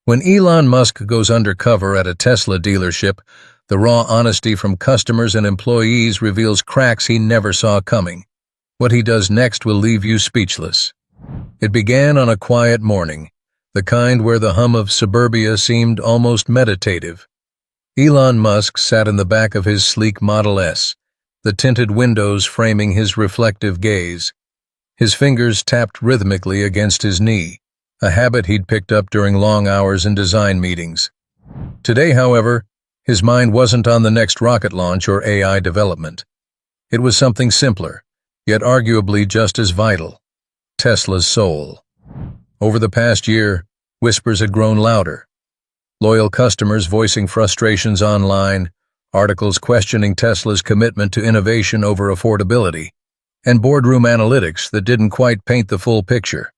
When Elon Musk goes undercover at a Tesla dealership, the raw honesty from customers and employees reveals cracks he never saw coming. What he does next will leave you speechless. It began on a quiet morning, the kind where the hum of suburbia seemed almost meditative. Elon Musk sat in the back of his sleek Model S, the tinted windows framing his reflective gaze. His fingers tapped rhythmically against his knee, a habit he'd picked up during long hours in design meetings. Today, however, his mind wasn't on the next rocket launch or AI development. It was something simpler, yet arguably just as vital: Tesla's soul. Over the past year, whispers had grown louder. Loyal customers voicing frustrations online, articles questioning Tesla's commitment to innovation over affordability, and boardroom analytics that didn't quite paint the full picture.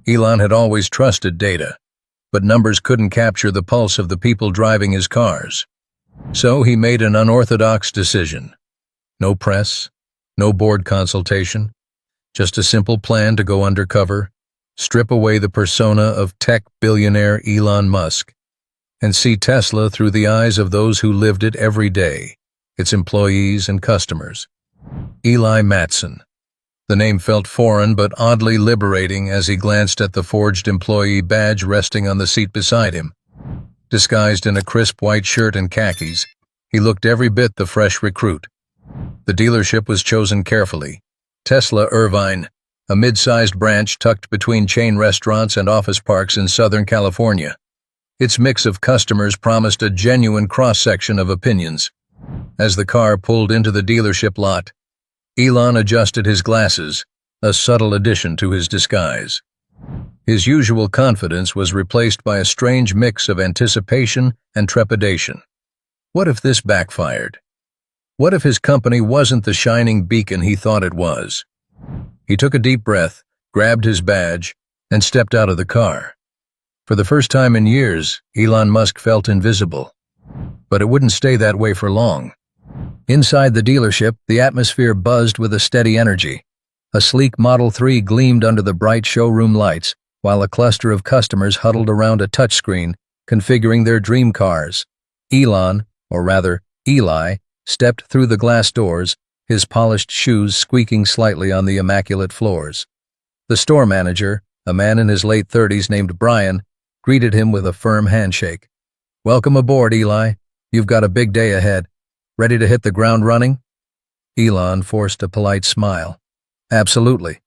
Elon had always trusted data, but numbers couldn't capture the pulse of the people driving his cars. So he made an unorthodox decision. No press, no board consultation, just a simple plan to go undercover, strip away the persona of tech billionaire Elon Musk, and see Tesla through the eyes of those who lived it every day, its employees and customers. Eli Matson. The name felt foreign but oddly liberating as he glanced at the forged employee badge resting on the seat beside him. Disguised in a crisp white shirt and khakis, he looked every bit the fresh recruit. The dealership was chosen carefully. Tesla Irvine, a mid-sized branch tucked between chain restaurants and office parks in Southern California. Its mix of customers promised a genuine cross-section of opinions. As the car pulled into the dealership lot, Elon adjusted his glasses, a subtle addition to his disguise. His usual confidence was replaced by a strange mix of anticipation and trepidation. What if this backfired? What if his company wasn't the shining beacon he thought it was? He took a deep breath, grabbed his badge, and stepped out of the car. For the first time in years, Elon Musk felt invisible. But it wouldn't stay that way for long. Inside the dealership, the atmosphere buzzed with a steady energy. A sleek Model 3 gleamed under the bright showroom lights, while a cluster of customers huddled around a touchscreen, configuring their dream cars. Elon, or rather, Eli, stepped through the glass doors, his polished shoes squeaking slightly on the immaculate floors. The store manager, a man in his late 30s named Brian, greeted him with a firm handshake. "Welcome aboard, Eli. You've got a big day ahead. Ready to hit the ground running?" Elon forced a polite smile. "Absolutely."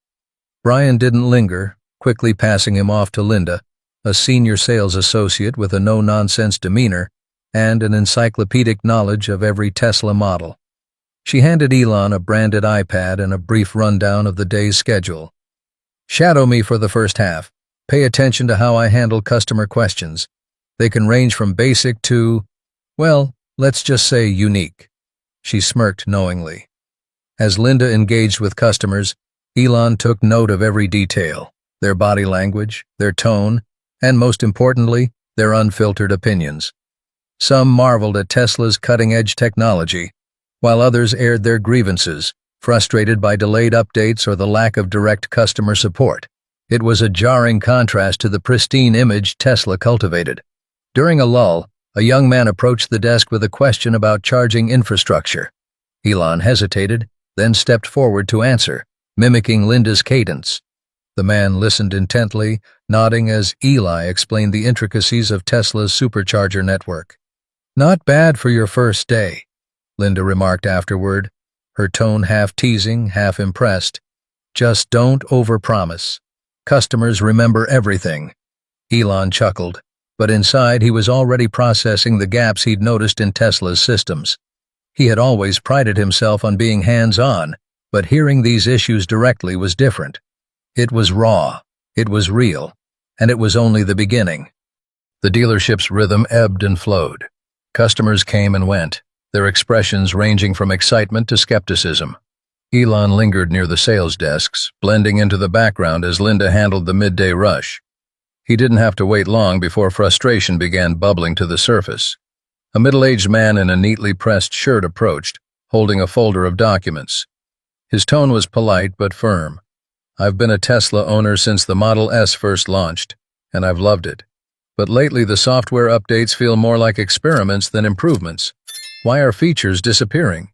Brian didn't linger, quickly passing him off to Linda, a senior sales associate with a no-nonsense demeanor and an encyclopedic knowledge of every Tesla model. She handed Elon a branded iPad and a brief rundown of the day's schedule. "Shadow me for the first half. Pay attention to how I handle customer questions. They can range from basic to, well, let's just say unique." She smirked knowingly. As Linda engaged with customers, Elon took note of every detail: their body language, their tone, and most importantly, their unfiltered opinions. Some marveled at Tesla's cutting-edge technology, while others aired their grievances, frustrated by delayed updates or the lack of direct customer support. It was a jarring contrast to the pristine image Tesla cultivated. During a lull, a young man approached the desk with a question about charging infrastructure. Elon hesitated, then stepped forward to answer, mimicking Linda's cadence. The man listened intently, nodding as Eli explained the intricacies of Tesla's supercharger network. "Not bad for your first day," Linda remarked afterward, her tone half teasing, half impressed. "Just don't overpromise. Customers remember everything." Elon chuckled, but inside he was already processing the gaps he'd noticed in Tesla's systems. He had always prided himself on being hands-on, but hearing these issues directly was different. It was raw, it was real, and it was only the beginning. The dealership's rhythm ebbed and flowed. Customers came and went, their expressions ranging from excitement to skepticism. Elon lingered near the sales desks, blending into the background as Linda handled the midday rush. He didn't have to wait long before frustration began bubbling to the surface. A middle-aged man in a neatly pressed shirt approached, holding a folder of documents. His tone was polite but firm. "I've been a Tesla owner since the Model S first launched, and I've loved it. But lately the software updates feel more like experiments than improvements. Why are features disappearing?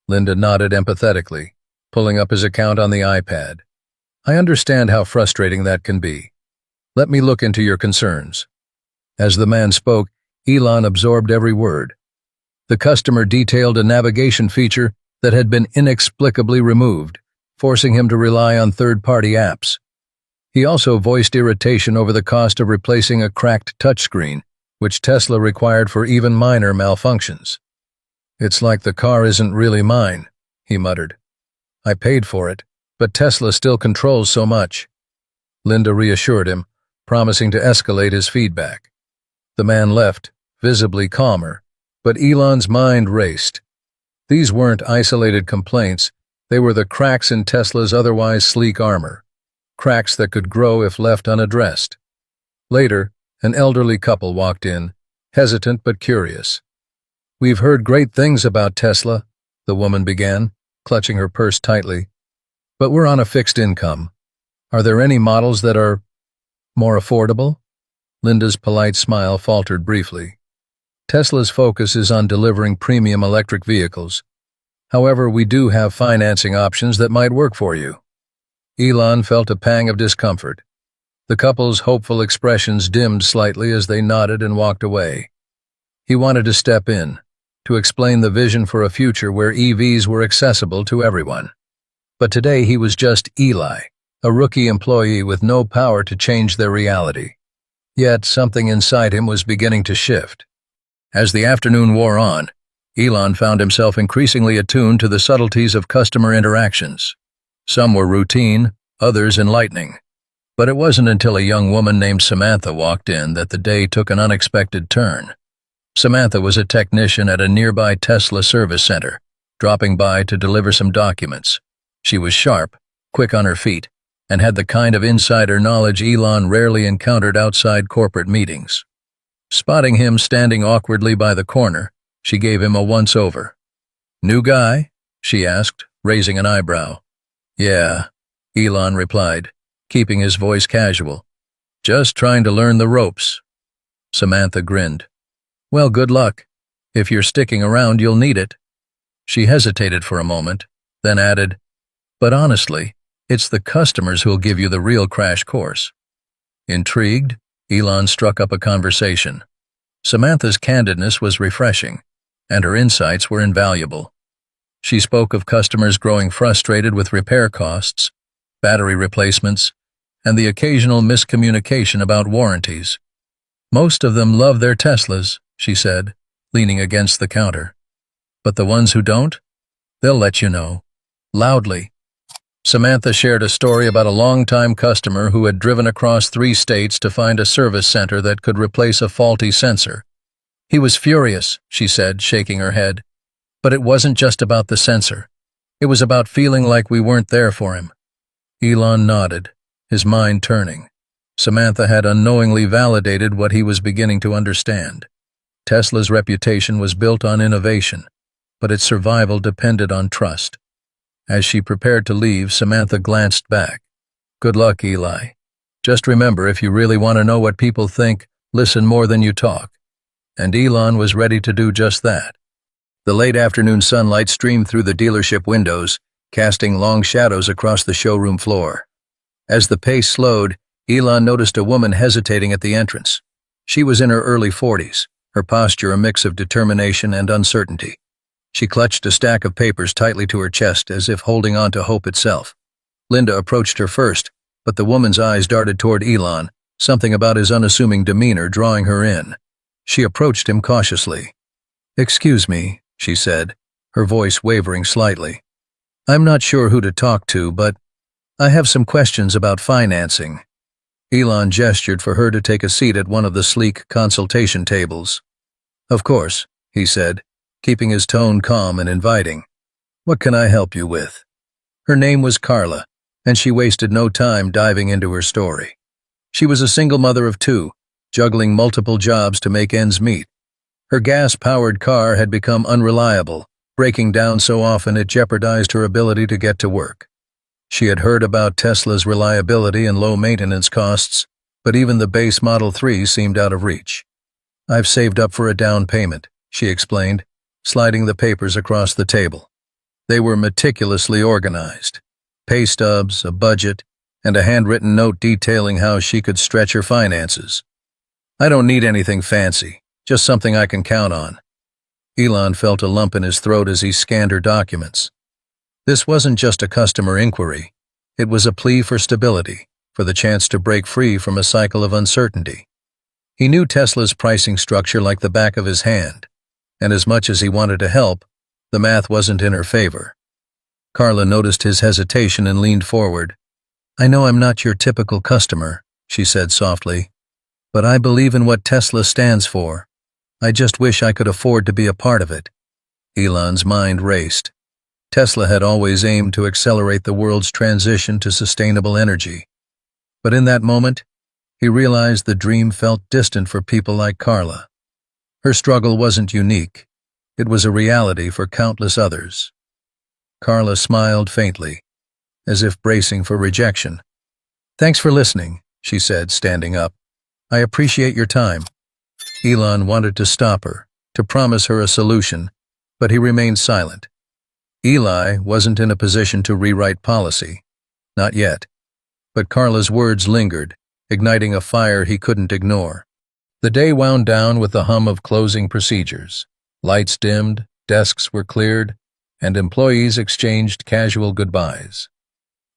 Linda nodded empathetically, pulling up his account on the iPad. I understand how frustrating that can be. Let me look into your concerns. As the man spoke, Elon absorbed every word. The customer detailed a navigation feature that had been inexplicably removed, forcing him to rely on third-party apps. He also voiced irritation over the cost of replacing a cracked touchscreen, which Tesla required for even minor malfunctions. It's like the car isn't really mine, he muttered. I paid for it, but Tesla still controls so much. Linda reassured him, promising to escalate his feedback. The man left, visibly calmer, but Elon's mind raced. These weren't isolated complaints, they were the cracks in Tesla's otherwise sleek armor, cracks that could grow if left unaddressed. Later, an elderly couple walked in, hesitant but curious. We've heard great things about Tesla, the woman began, clutching her purse tightly. But we're on a fixed income. Are there any models that are more affordable? Linda's polite smile faltered briefly. Tesla's focus is on delivering premium electric vehicles. However, we do have financing options that might work for you. Elon felt a pang of discomfort. The couple's hopeful expressions dimmed slightly as they nodded and walked away. He wanted to step in, to explain the vision for a future where EVs were accessible to everyone. But today he was just Eli, a rookie employee with no power to change their reality. Yet something inside him was beginning to shift. As the afternoon wore on, Elon found himself increasingly attuned to the subtleties of customer interactions. Some were routine, others enlightening. But it wasn't until a young woman named Samantha walked in that the day took an unexpected turn. Samantha was a technician at a nearby Tesla service center, dropping by to deliver some documents. She was sharp, quick on her feet, and had the kind of insider knowledge Elon rarely encountered outside corporate meetings. Spotting him standing awkwardly by the corner, she gave him a once-over. "New guy?" she asked, raising an eyebrow. "Yeah," Elon replied, keeping his voice casual. "Just trying to learn the ropes." Samantha grinned. "Well, good luck. If you're sticking around, you'll need it." She hesitated for a moment, then added, "But honestly, it's the customers who'll give you the real crash course." Intrigued, Elon struck up a conversation. Samantha's candidness was refreshing, and her insights were invaluable. She spoke of customers growing frustrated with repair costs, battery replacements, and the occasional miscommunication about warranties. "Most of them love their Teslas," she said, leaning against the counter. "But the ones who don't? They'll let you know." Loudly. Samantha shared a story about a longtime customer who had driven across 3 states to find a service center that could replace a faulty sensor. "He was furious," she said, shaking her head. "But it wasn't just about the sensor. It was about feeling like we weren't there for him." Elon nodded, his mind turning. Samantha had unknowingly validated what he was beginning to understand. Tesla's reputation was built on innovation, but its survival depended on trust. As she prepared to leave, Samantha glanced back. "Good luck, Eli. Just remember, if you really want to know what people think, listen more than you talk." And Elon was ready to do just that. The late afternoon sunlight streamed through the dealership windows, casting long shadows across the showroom floor. As the pace slowed, Elon noticed a woman hesitating at the entrance. She was in her early 40s, her posture a mix of determination and uncertainty. She clutched a stack of papers tightly to her chest as if holding on to hope itself. Linda approached her first, but the woman's eyes darted toward Elon, something about his unassuming demeanor drawing her in. She approached him cautiously. "Excuse me," she said, her voice wavering slightly. "I'm not sure who to talk to, but I have some questions about financing." Elon gestured for her to take a seat at one of the sleek consultation tables. "Of course," he said, keeping his tone calm and inviting. "What can I help you with?" Her name was Carla, and she wasted no time diving into her story. She was a single mother of 2, juggling multiple jobs to make ends meet. Her gas-powered car had become unreliable, breaking down so often it jeopardized her ability to get to work. She had heard about Tesla's reliability and low maintenance costs, but even the base Model 3 seemed out of reach. "I've saved up for a down payment," she explained, sliding the papers across the table. They were meticulously organized. Pay stubs, a budget, and a handwritten note detailing how she could stretch her finances. "I don't need anything fancy, just something I can count on." Elon felt a lump in his throat as he scanned her documents. This wasn't just a customer inquiry. It was a plea for stability, for the chance to break free from a cycle of uncertainty. He knew Tesla's pricing structure like the back of his hand, and as much as he wanted to help, the math wasn't in her favor. Carla noticed his hesitation and leaned forward. "I know I'm not your typical customer," she said softly, "but I believe in what Tesla stands for. I just wish I could afford to be a part of it." Elon's mind raced. Tesla had always aimed to accelerate the world's transition to sustainable energy. But in that moment, he realized the dream felt distant for people like Carla. Her struggle wasn't unique. It was a reality for countless others. Carla smiled faintly, as if bracing for rejection. "Thanks for listening," she said, standing up. "I appreciate your time." Elon wanted to stop her, to promise her a solution, but he remained silent. Eli wasn't in a position to rewrite policy. Not yet. But Carla's words lingered, igniting a fire he couldn't ignore. The day wound down with the hum of closing procedures. Lights dimmed, desks were cleared, and employees exchanged casual goodbyes.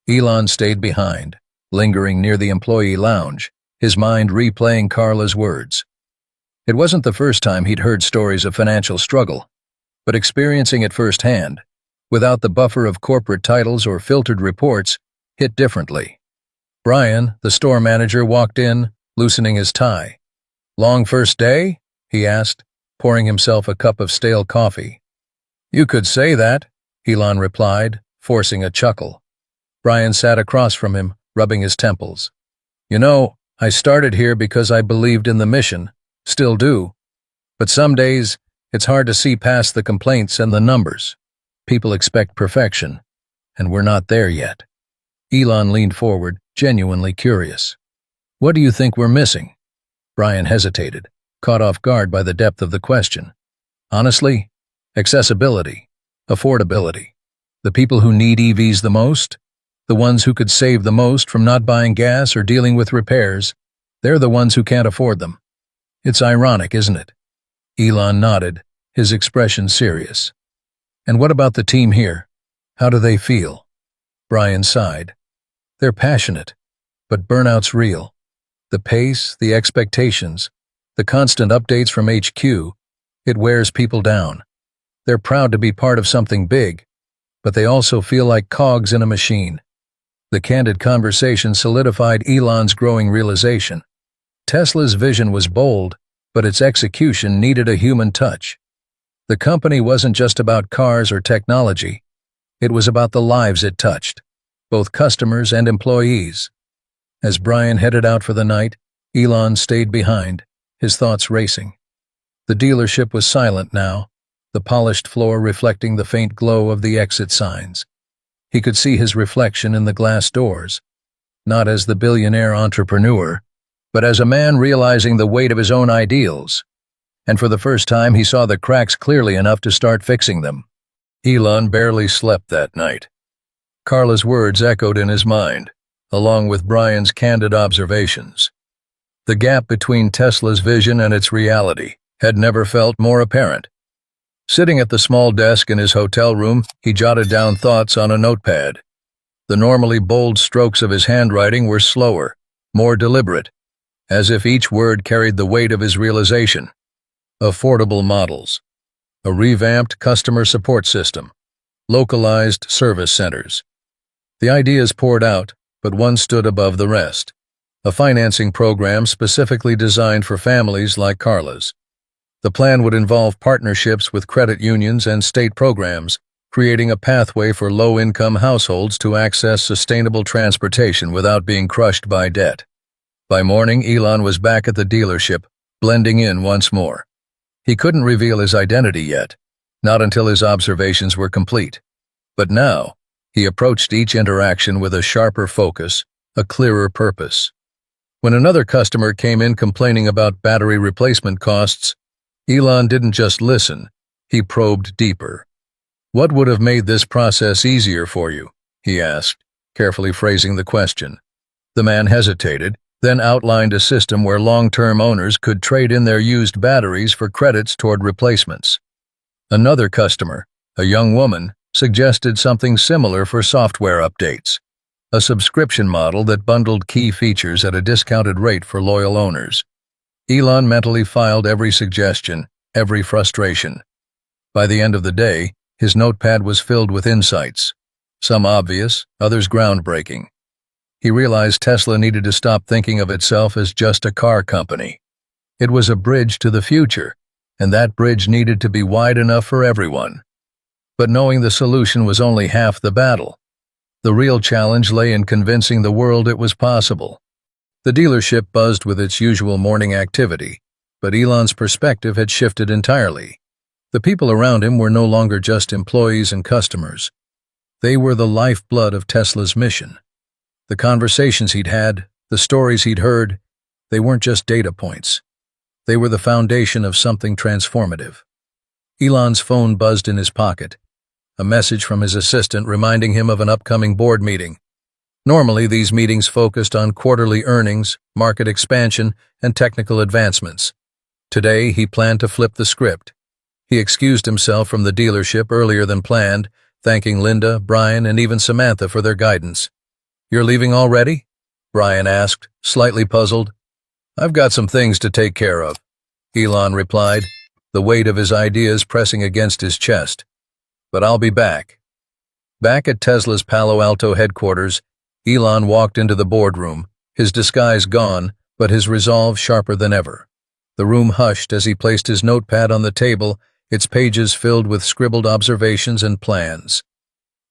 Elon stayed behind, lingering near the employee lounge, his mind replaying Carla's words. It wasn't the first time he'd heard stories of financial struggle, but experiencing it firsthand, without the buffer of corporate titles or filtered reports, hit differently. Brian, the store manager, walked in, loosening his tie. "Long first day?" he asked, pouring himself a cup of stale coffee. "You could say that," Elon replied, forcing a chuckle. Brian sat across from him, rubbing his temples. "You know, I started here because I believed in the mission, still do. But some days, it's hard to see past the complaints and the numbers. People expect perfection, and we're not there yet." Elon leaned forward, genuinely curious. "What do you think we're missing?" Brian hesitated, caught off guard by the depth of the question. "Honestly, accessibility, affordability. The people who need EVs the most, the ones who could save the most from not buying gas or dealing with repairs, they're the ones who can't afford them. It's ironic, isn't it?" Elon nodded, his expression serious. "And what about the team here? How do they feel?" Brian sighed. "They're passionate, but burnout's real. The pace, the expectations, the constant updates from HQ, it wears people down. They're proud to be part of something big, but they also feel like cogs in a machine." The candid conversation solidified Elon's growing realization. Tesla's vision was bold, but its execution needed a human touch. The company wasn't just about cars or technology. It was about the lives it touched, both customers and employees. As Brian headed out for the night, Elon stayed behind, his thoughts racing. The dealership was silent now, the polished floor reflecting the faint glow of the exit signs. He could see his reflection in the glass doors, not as the billionaire entrepreneur, but as a man realizing the weight of his own ideals. And for the first time he saw the cracks clearly enough to start fixing them. Elon barely slept that night. Carla's words echoed in his mind, along with Brian's candid observations. The gap between Tesla's vision and its reality had never felt more apparent. Sitting at the small desk in his hotel room, he jotted down thoughts on a notepad. The normally bold strokes of his handwriting were slower, more deliberate, as if each word carried the weight of his realization. Affordable models, a revamped customer support system, localized service centers. The ideas poured out, but one stood above the rest. A financing program specifically designed for families like Carla's. The plan would involve partnerships with credit unions and state programs, creating a pathway for low-income households to access sustainable transportation without being crushed by debt. By morning, Elon was back at the dealership, blending in once more. He couldn't reveal his identity yet, not until his observations were complete. But now, he approached each interaction with a sharper focus, a clearer purpose. When another customer came in complaining about battery replacement costs, Elon didn't just listen, he probed deeper. "What would have made this process easier for you?" he asked, carefully phrasing the question. The man hesitated, then outlined a system where long-term owners could trade in their used batteries for credits toward replacements. Another customer, a young woman, suggested something similar for software updates, a subscription model that bundled key features at a discounted rate for loyal owners. Elon mentally filed every suggestion, every frustration. By the end of the day, his notepad was filled with insights, some obvious, others groundbreaking. He realized Tesla needed to stop thinking of itself as just a car company. It was a bridge to the future, and that bridge needed to be wide enough for everyone. But knowing the solution was only half the battle. The real challenge lay in convincing the world it was possible. The dealership buzzed with its usual morning activity, but Elon's perspective had shifted entirely. The people around him were no longer just employees and customers. They were the lifeblood of Tesla's mission. The conversations he'd had, the stories he'd heard, they weren't just data points. They were the foundation of something transformative. Elon's phone buzzed in his pocket, a message from his assistant reminding him of an upcoming board meeting. Normally, these meetings focused on quarterly earnings, market expansion, and technical advancements. Today, he planned to flip the script. He excused himself from the dealership earlier than planned, thanking Linda, Brian, and even Samantha for their guidance. "You're leaving already?" Brian asked, slightly puzzled. "I've got some things to take care of," Elon replied, the weight of his ideas pressing against his chest. "But I'll be back." Back at Tesla's Palo Alto headquarters, Elon walked into the boardroom, his disguise gone, but his resolve sharper than ever. The room hushed as he placed his notepad on the table, its pages filled with scribbled observations and plans.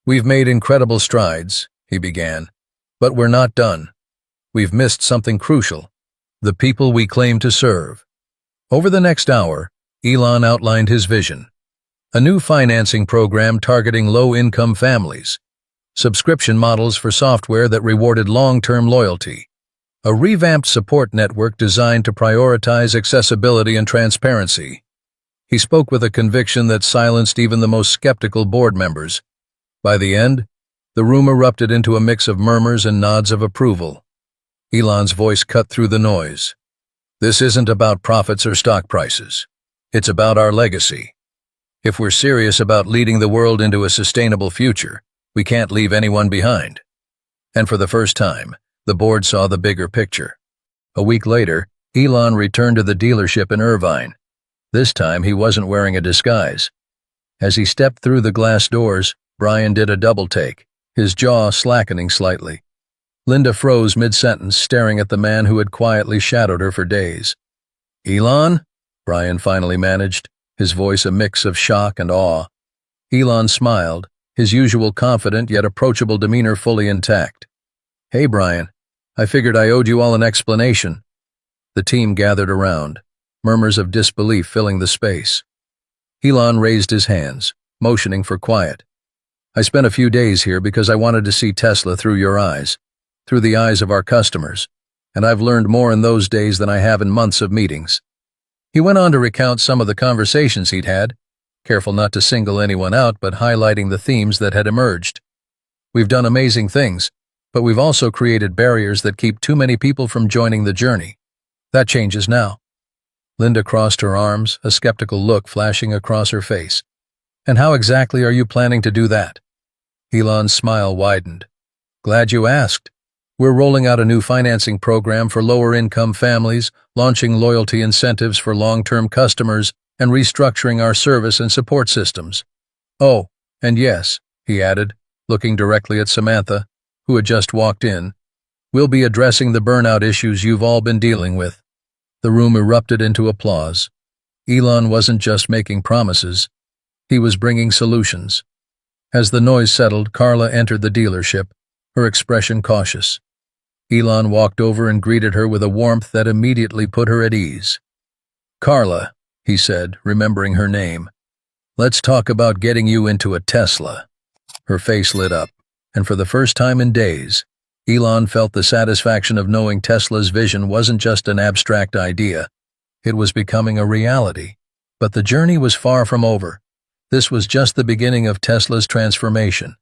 "We've made incredible strides," he began, "but we're not done. We've missed something crucial: the people we claim to serve." Over the next hour, Elon outlined his vision. A new financing program targeting low-income families, subscription models for software that rewarded long-term loyalty, a revamped support network designed to prioritize accessibility and transparency. He spoke with a conviction that silenced even the most skeptical board members. By the end, the room erupted into a mix of murmurs and nods of approval. Elon's voice cut through the noise. "This isn't about profits or stock prices. It's about our legacy. If we're serious about leading the world into a sustainable future, we can't leave anyone behind." And for the first time, the board saw the bigger picture. A week later, Elon returned to the dealership in Irvine. This time, he wasn't wearing a disguise. As he stepped through the glass doors, Brian did a double take, his jaw slackening slightly. Linda froze mid-sentence, staring at the man who had quietly shadowed her for days. "Elon?" Brian finally managed, his voice a mix of shock and awe. Elon smiled, his usual confident yet approachable demeanor fully intact. "Hey, Brian. I figured I owed you all an explanation." The team gathered around, murmurs of disbelief filling the space. Elon raised his hands, motioning for quiet. "I spent a few days here because I wanted to see Tesla through your eyes, through the eyes of our customers, and I've learned more in those days than I have in months of meetings." He went on to recount some of the conversations he'd had, careful not to single anyone out but highlighting the themes that had emerged. "We've done amazing things, but we've also created barriers that keep too many people from joining the journey. That changes now." Linda crossed her arms, a skeptical look flashing across her face. "And how exactly are you planning to do that?" Elon's smile widened. "Glad you asked. We're rolling out a new financing program for lower-income families, launching loyalty incentives for long-term customers, and restructuring our service and support systems. Oh, and yes," he added, looking directly at Samantha, who had just walked in, "we'll be addressing the burnout issues you've all been dealing with." The room erupted into applause. Elon wasn't just making promises, he was bringing solutions. As the noise settled, Carla entered the dealership, her expression cautious. Elon walked over and greeted her with a warmth that immediately put her at ease. "Carla," he said, remembering her name, "let's talk about getting you into a Tesla." Her face lit up, and for the first time in days, Elon felt the satisfaction of knowing Tesla's vision wasn't just an abstract idea. It was becoming a reality. But the journey was far from over. This was just the beginning of Tesla's transformation.